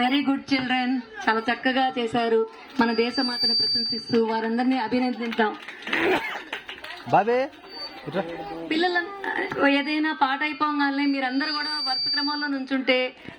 Very good children, చాలా చక్కగా చేశారు. మన దేశమాతని ప్రశంసిస్తూ వారందరినీ అభినందిద్దాం. పిల్లలు ఏదైనా పాట అయిపోగానే మీరందరూ కూడా వరుస క్రమంలో నుంచుంటే